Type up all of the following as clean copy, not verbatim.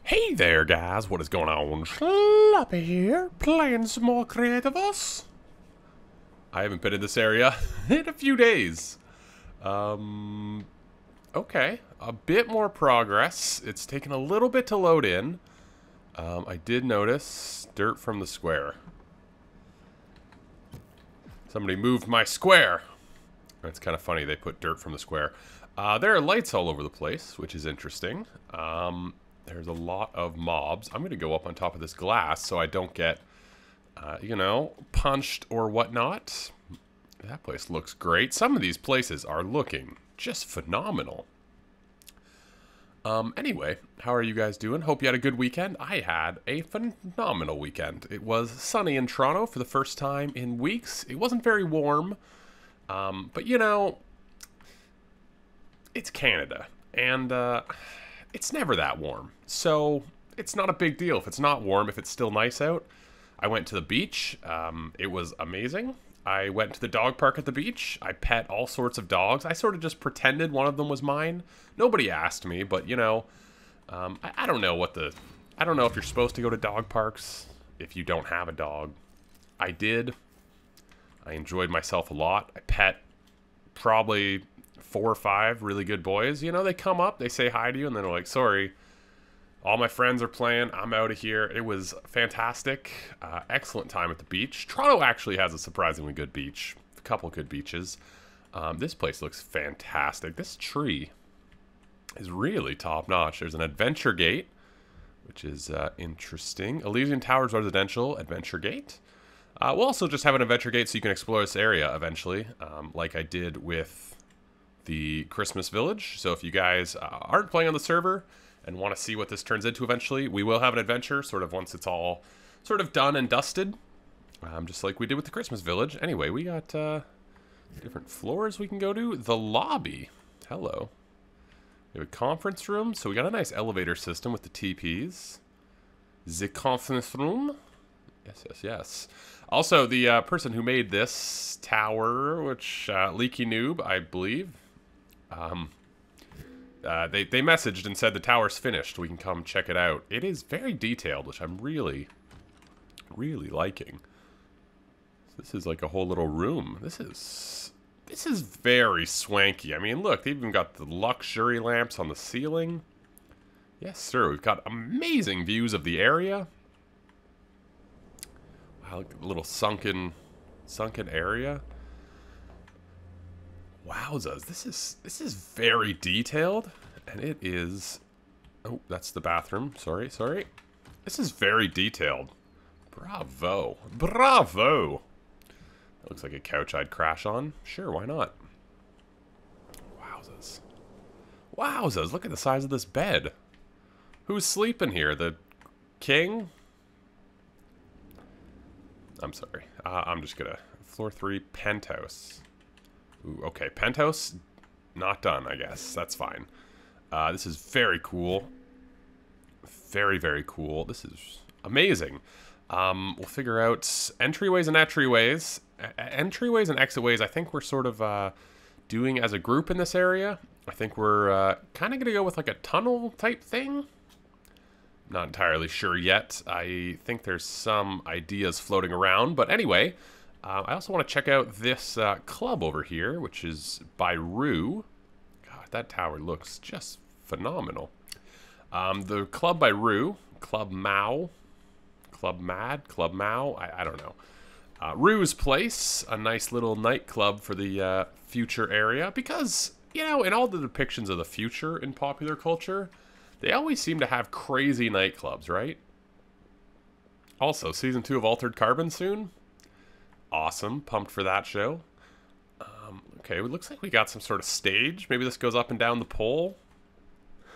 Hey there, guys. What is going on? Sloppy here, playing some more Creativerse. I haven't been in this area in a few days. Okay. A bit more progress. It's taken a little bit to load in. I did notice dirt from the square. Somebody moved my square. It's kind of funny they put dirt from the square. There are lights all over the place, which is interesting. There's a lot of mobs. I'm going to go up on top of this glass so I don't get, you know, punched or whatnot. That place looks great. Some of these places are looking just phenomenal. Anyway, how are you guys doing? Hope you had a good weekend. I had a phenomenal weekend. It was sunny in Toronto for the first time in weeks. It wasn't very warm, but you know, it's Canada, and it's never that warm. So it's not a big deal if it's not warm, if it's still nice out. I went to the beach. It was amazing. I went to the dog park at the beach. I pet all sorts of dogs. I sort of just pretended one of them was mine. Nobody asked me, but you know, I don't know what the... I don't know if you're supposed to go to dog parks if you don't have a dog. I did. I enjoyed myself a lot. I pet probably 4 or 5 really good boys. You know, they come up, they say hi to you, and then they're like, sorry, all my friends are playing, I'm out of here. It was fantastic. Excellent time at the beach. Toronto actually has a surprisingly good beach. A couple good beaches. This place looks fantastic. This tree is really top-notch. There's an adventure gate, which is interesting. Elysian Towers Residential Adventure Gate. We'll also just have an adventure gate so you can explore this area eventually, like I did with the Christmas Village. So if you guys aren't playing on the server and want to see what this turns into eventually, we will have an adventure sort of once it's all sort of done and dusted, just like we did with the Christmas Village. Anyway, we got different floors we can go to. The lobby. Hello. We have a conference room, so we got a nice elevator system with the TPs. The conference room. Yes, yes, yes. Also, the person who made this tower, which Leaky Noob, I believe, they messaged and said the tower's finished. We can come check it out. It is very detailed, which I'm really, really liking. This is like a whole little room. This is very swanky. I mean, look, they've even got the luxury lamps on the ceiling. Yes, sir. We've got amazing views of the area. Wow, look at the little sunken area. Wowzers, this is very detailed, and it is... Oh, that's the bathroom. Sorry. This is very detailed. Bravo. Bravo! That looks like a couch I'd crash on. Sure, why not? Wowzers. Wowzers, look at the size of this bed. Who's sleeping here? The king? I'm sorry. I'm just gonna... Floor 3, penthouse. Ooh, okay, penthouse, not done, I guess. That's fine. This is very cool. Very, very cool. This is amazing. We'll figure out entryways and entryways. Entryways and exitways, I think we're sort of doing as a group in this area. I think we're kind of going to go with like a tunnel type thing. Not entirely sure yet. I think there's some ideas floating around. But anyway... I also want to check out this club over here, which is by Rue. God, that tower looks just phenomenal. The club by Rue, Club Mao, Club Mad, Club Mao, I don't know. Rue's Place, a nice little nightclub for the future area. Because, you know, in all the depictions of the future in popular culture, they always seem to have crazy nightclubs, right? Also, Season 2 of Altered Carbon soon. Awesome. Pumped for that show. Okay, it looks like we got some sort of stage. Maybe this goes up and down the pole.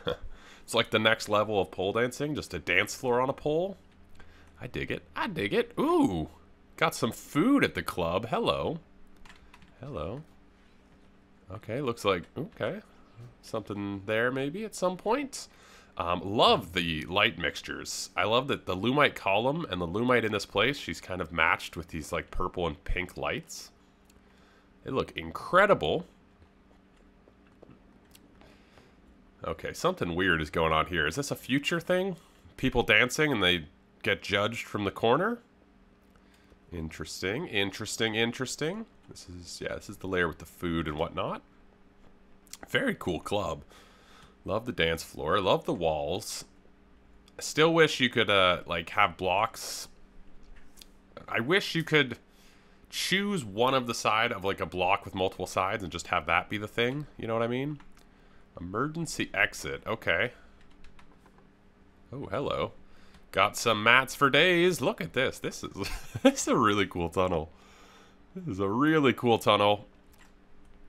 It's like the next level of pole dancing, just a dance floor on a pole. I dig it. I dig it. Ooh, got some food at the club. Hello. Hello. Okay, looks like, okay, something there maybe at some point. Love the light mixtures. I love that the Lumite column and the Lumite in this place, she's kind of matched with these like purple and pink lights. They look incredible. Okay, something weird is going on here. Is this a future thing? people dancing and they get judged from the corner. Interesting, interesting, interesting. This is the layer with the food and whatnot. Very cool club. Love the dance floor. Love the walls. I still wish you could, like, have blocks. I wish you could choose one of the side of, like, a block with multiple sides and just have that be the thing. You know what I mean? Emergency exit. Okay. Oh, hello. Got some mats for days. Look at this. This is a really cool tunnel. This is a really cool tunnel.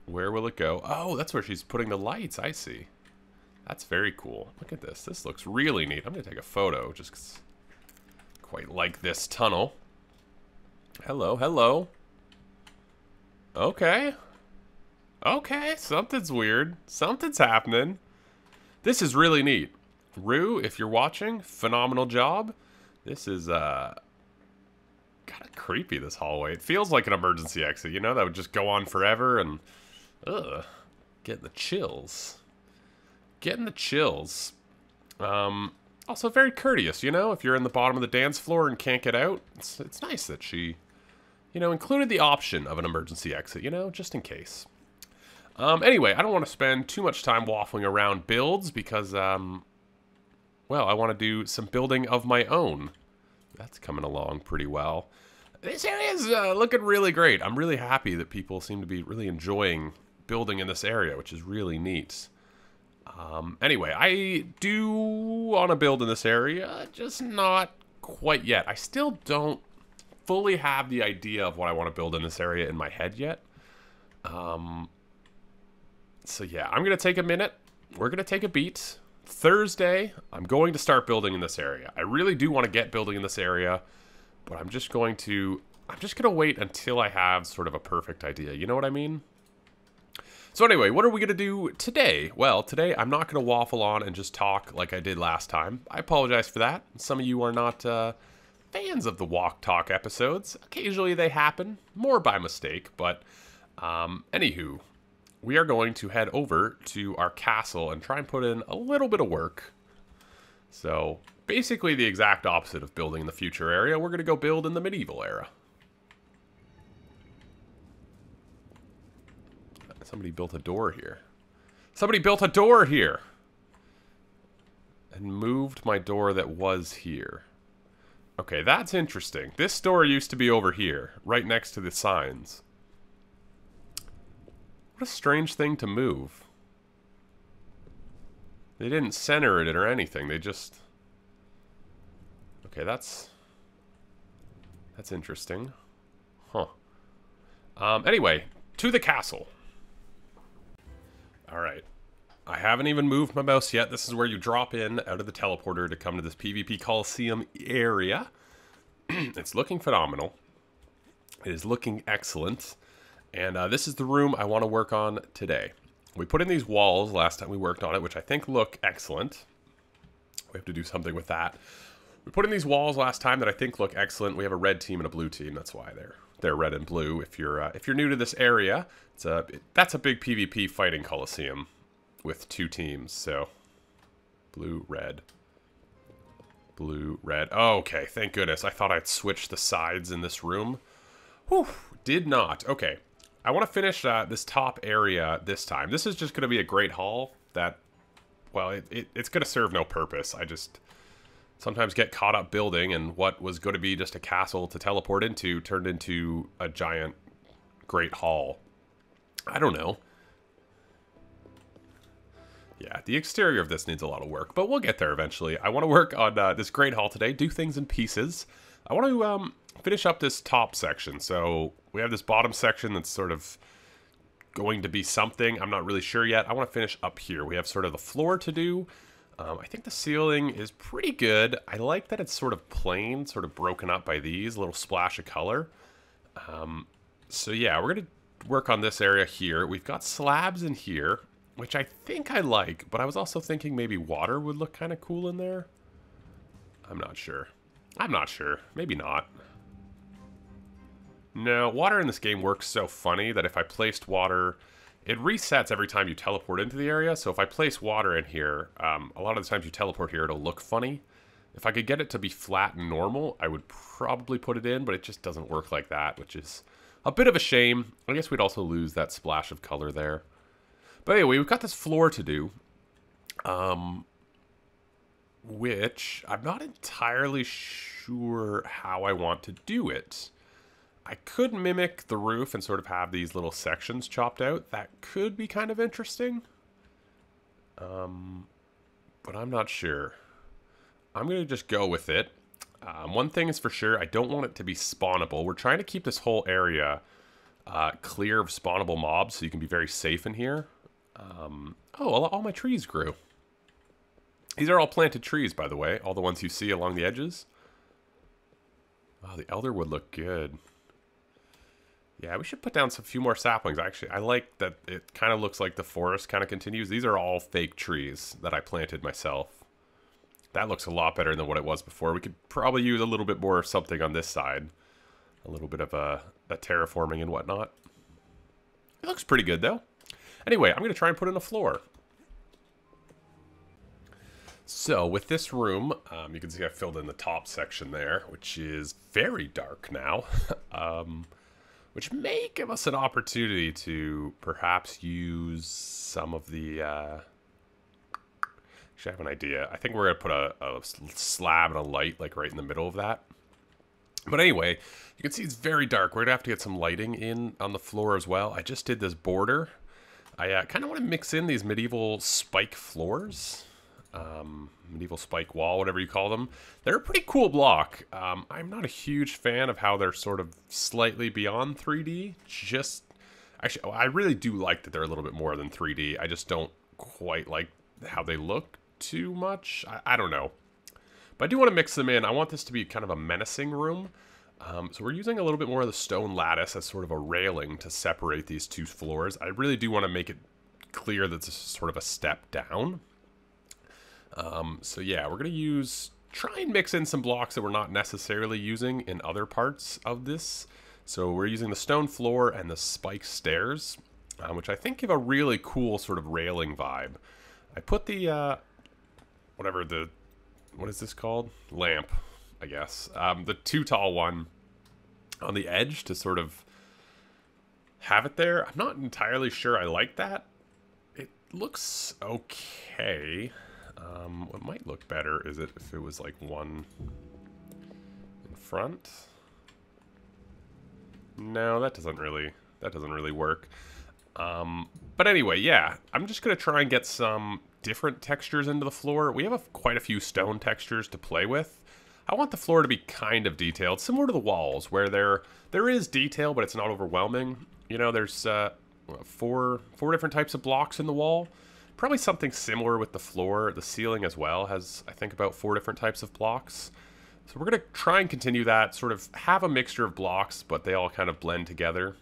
Where will it go? Oh, that's where she's putting the lights. I see. That's very cool. Look at this. This looks really neat. I'm going to take a photo just 'cause I quite like this tunnel. Hello, hello. Okay. Okay, something's weird. Something's happening. This is really neat. Rue, if you're watching, phenomenal job. This is, kind of creepy, this hallway. It feels like an emergency exit, you know? That would just go on forever and, ugh. Getting the chills. Getting the chills. Also very courteous, you know? If you're in the bottom of the dance floor and can't get out, it's nice that she, you know, included the option of an emergency exit, you know? Just in case. Anyway, I don't want to spend too much time waffling around builds because, well, I want to do some building of my own. That's coming along pretty well. This area is looking really great. I'm really happy that people seem to be really enjoying building in this area, which is really neat. Anyway, I do want to build in this area, just not quite yet. I still don't fully have the idea of what I want to build in this area in my head yet. So yeah, I'm going to take a minute. We're going to take a beat. Thursday, I'm going to start building in this area. I really do want to get building in this area, but I'm just going to wait until I have sort of a perfect idea. You know what I mean? So anyway, what are we going to do today? Well, today I'm not going to waffle on and just talk like I did last time. I apologize for that. Some of you are not fans of the walk talk episodes. Occasionally they happen, more by mistake, but anywho, we are going to head over to our castle and try and put in a little bit of work. So, basically the exact opposite of building in the future area. We're going to go build in the medieval era. Somebody built a door here. Somebody built a door here! And moved my door that was here. Okay, that's interesting. This door used to be over here, right next to the signs. What a strange thing to move. They didn't center it or anything. They just... Okay, that's interesting. Huh. Anyway, to the castle. Alright. I haven't even moved my mouse yet. This is where you drop in out of the teleporter to come to this PvP Coliseum area. It's looking phenomenal. It is looking excellent. And this is the room I want to work on today. We put in these walls last time we worked on it, which I think look excellent. We have to do something with that. We put in these walls last time that I think look excellent. We have a red team and a blue team. That's why they're red and blue. If you're new to this area, that's a big PvP fighting coliseum with two teams. So blue, red. Blue, red. Oh, okay, thank goodness. I thought I'd switch the sides in this room. Whew, did not. Okay. I want to finish this top area this time. This is just going to be a great hall that, well, it's going to serve no purpose. I just sometimes get caught up building, and what was going to be just a castle to teleport into turned into a giant great hall. I don't know. Yeah, the exterior of this needs a lot of work, but we'll get there eventually. I want to work on this great hall today, do things in pieces. I want to finish up this top section. So we have this bottom section that's sort of going to be something. I'm not really sure yet. I want to finish up here. We have sort of the floor to do. I think the ceiling is pretty good. I like that it's sort of plain, sort of broken up by these, little splash of color. So yeah, we're going to work on this area here. We've got slabs in here, which I think I like, but I was also thinking maybe water would look kind of cool in there. I'm not sure. I'm not sure. Maybe not. No, water in this game works so funny that if I placed water, it resets every time you teleport into the area. So if I place water in here, a lot of the times you teleport here, it'll look funny. If I could get it to be flat and normal, I would probably put it in, but it just doesn't work like that, which is a bit of a shame. I guess we'd also lose that splash of color there. But anyway, we've got this floor to do, which I'm not entirely sure how I want to do it. I could mimic the roof and sort of have these little sections chopped out. That could be kind of interesting. But I'm not sure. I'm going to just go with it. One thing is for sure, I don't want it to be spawnable. We're trying to keep this whole area clear of spawnable mobs so you can be very safe in here. Oh, all my trees grew. These are all planted trees, by the way. All the ones you see along the edges. Oh, the elder would look good. Yeah, we should put down some few more saplings. Actually, I like that it kind of looks like the forest kind of continues. These are all fake trees that I planted myself. That looks a lot better than what it was before. We could probably use a little bit more of something on this side. A little bit of a terraforming and whatnot. It looks pretty good, though. Anyway, I'm going to try and put in a floor. So, with this room, you can see I filled in the top section there, which is very dark now. Which may give us an opportunity to perhaps use some of the... Actually, I have an idea. I think we're going to put a slab and a light like right in the middle of that. But anyway, you can see it's very dark. We're going to have to get some lighting in on the floor as well. I just did this border. I kind of want to mix in these medieval spike floors. Medieval spike wall, whatever you call them. They're a pretty cool block. I'm not a huge fan of how they're sort of slightly beyond 3D. Actually, I really do like that they're a little bit more than 3D. I just don't quite like how they look too much. I don't know. But I do want to mix them in. I want this to be kind of a menacing room. So we're using a little bit more of the stone lattice as sort of a railing to separate these two floors. I really do want to make it clear that this is sort of a step down. So yeah, we're going to try and mix in some blocks that we're not necessarily using in other parts of this. So we're using the stone floor and the spike stairs, which I think give a really cool sort of railing vibe. I put the, what is this called? Lamp, I guess. The too tall one on the edge to sort of have it there. I'm not entirely sure I like that. It looks okay. What might look better is if it was like one in front. No, that doesn't really work. But anyway, yeah, I'm just gonna try and get some different textures into the floor. We have quite a few stone textures to play with. I want the floor to be kind of detailed, similar to the walls, where there is detail, but it's not overwhelming. You know, there's four different types of blocks in the wall. Probably something similar with the floor. The ceiling as well has, I think, about 4 different types of blocks. So we're going to try and continue that, sort of have a mixture of blocks, but they all kind of blend together.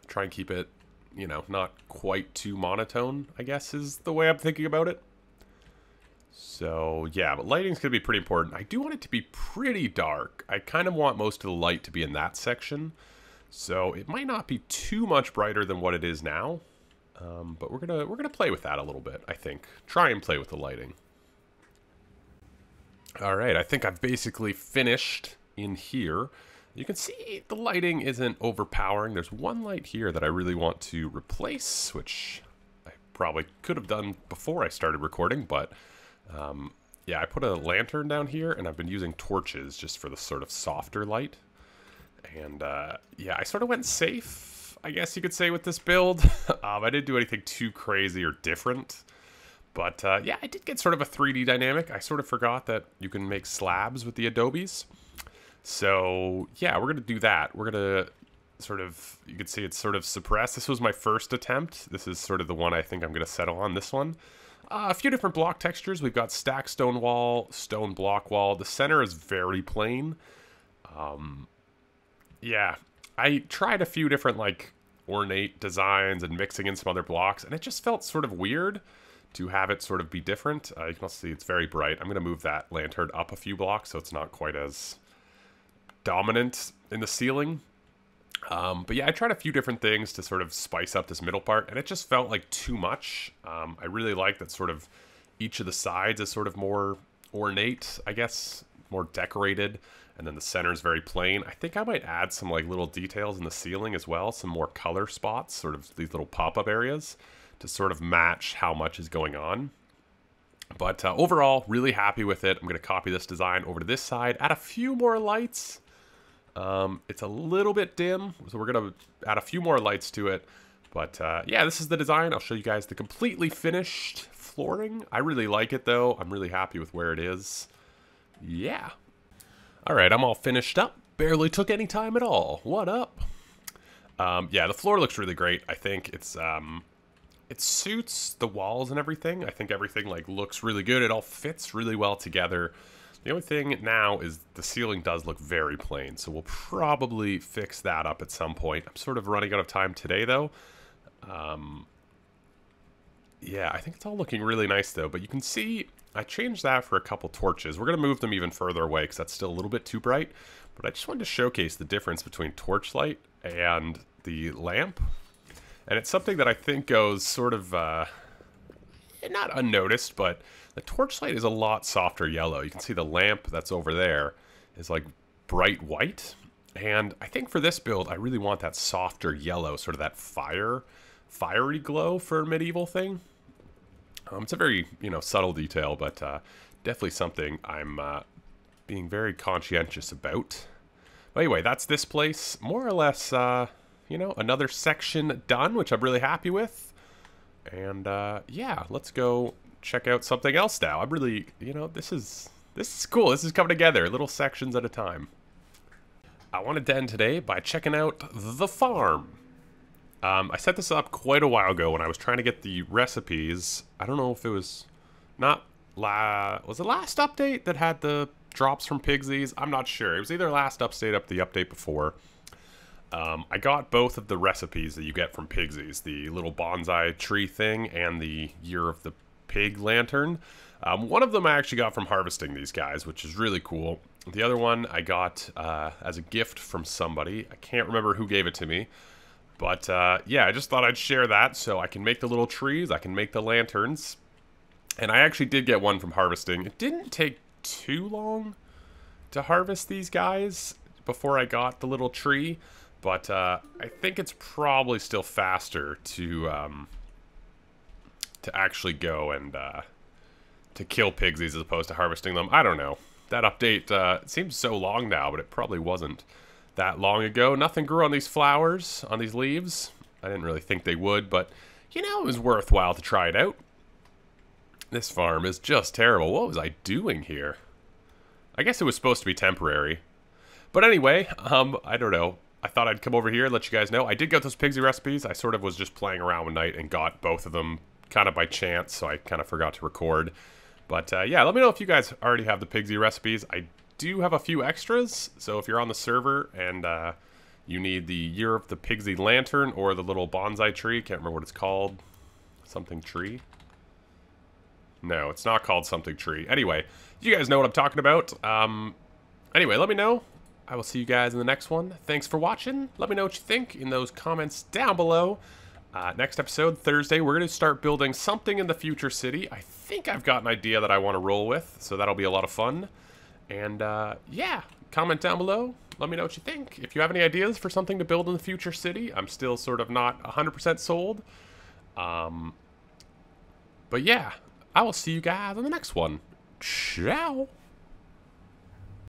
Try and keep it, you know, not quite too monotone, I guess, is the way I'm thinking about it. So, yeah, but lighting's going to be pretty important. I do want it to be pretty dark. I kind of want most of the light to be in that section. So it might not be too much brighter than what it is now. But we're gonna play with that a little bit, I think. Try and play with the lighting. Alright, I think I've basically finished in here. You can see the lighting isn't overpowering. There's one light here that I really want to replace, which I probably could have done before I started recording, but yeah, I put a lantern down here, and I've been using torches just for the sort of softer light. And yeah, I sort of went safe, I guess you could say, with this build. I didn't do anything too crazy or different. But yeah, I did get sort of a 3D dynamic. I sort of forgot that you can make slabs with the adobes. So yeah, we're going to do that. We're going to sort of, you can see it's sort of suppressed. This was my first attempt. This is sort of the one I think I'm going to settle on, this one. A few different block textures. We've got stacked stone wall, stone block wall. The center is very plain. Yeah, I tried a few different like ornate designs and mixing in some other blocks, and it just felt sort of weird to have it sort of be different. You can also see it's very bright. I'm going to move that lantern up a few blocks so it's not quite as dominant in the ceiling. But yeah, I tried a few different things to sort of spice up this middle part, and it just felt like too much. I really like that sort of each of the sides is sort of more ornate, I guess, more decorated. And then the center is very plain. I think I might add some like little details in the ceiling as well. Some more color spots, sort of these little pop-up areas to sort of match how much is going on. But overall, really happy with it. I'm going to copy this design over to this side, add a few more lights. It's a little bit dim, so we're going to add a few more lights to it. But yeah, this is the design. I'll show you guys the completely finished flooring. I really like it though. I'm really happy with where it is. Yeah. Alright, I'm all finished up. Barely took any time at all. What up? Yeah, the floor looks really great. I think it's it suits the walls and everything. I think everything like looks really good. It all fits really well together. The only thing now is the ceiling does look very plain, so we'll probably fix that up at some point. I'm sort of running out of time today though. Yeah, I think it's all looking really nice though, but you can see I changed that for a couple torches. We're going to move them even further away because that's still a little bit too bright. But I just wanted to showcase the difference between torchlight and the lamp. And it's something that I think goes sort of, not unnoticed, but the torchlight is a lot softer yellow. You can see the lamp that's over there is like bright white. And I think for this build, I really want that softer yellow, sort of that fiery glow for a medieval thing. It's a very, subtle detail, but definitely something I'm being very conscientious about. But anyway, that's this place. More or less, another section done, which I'm really happy with. And, yeah, let's go check out something else now. I'm really, this is cool. This is coming together, little sections at a time. I wanted to end today by checking out the farm. I set this up quite a while ago when I was trying to get the recipes. I don't know if it was was the last update that had the drops from Pigsies? I'm not sure. It was either last update up the update before. I got both of the recipes that you get from Pigsies, the little bonsai tree thing and the Year of the Pig lantern. One of them I actually got from harvesting these guys, which is really cool. The other one I got as a gift from somebody. I can't remember who gave it to me. But, yeah, I just thought I'd share that so I can make the little trees, I can make the lanterns. And I actually did get one from harvesting. It didn't take too long to harvest these guys before I got the little tree. But, I think it's probably still faster to actually go and, to kill Pigsies as opposed to harvesting them. I don't know. That update, it seems so long now, but it probably wasn't that long ago. Nothing grew on these flowers, on these leaves. I didn't really think they would, but, it was worthwhile to try it out. This farm is just terrible. What was I doing here? I guess it was supposed to be temporary. But anyway, I don't know. I thought I'd come over here and let you guys know. I did get those Pigsy recipes. I sort of was just playing around one night and got both of them kind of by chance, so I kind of forgot to record. But, yeah, let me know if you guys already have the Pigsy recipes. I do have a few extras, so if you're on the server and you need the Year of the Pigsy lantern or the little bonsai tree, can't remember what it's called, something tree? No, it's not called something tree. Anyway, you guys know what I'm talking about. Anyway, let me know. I will see you guys in the next one. Thanks for watching. Let me know what you think in those comments down below. Next episode, Thursday, we're going to start building something in the future city. I think I've got an idea that I want to roll with, so that'll be a lot of fun. And, yeah, comment down below. Let me know what you think. If you have any ideas for something to build in the future city, I'm still sort of not 100% sold. But, yeah, I will see you guys on the next one. Ciao.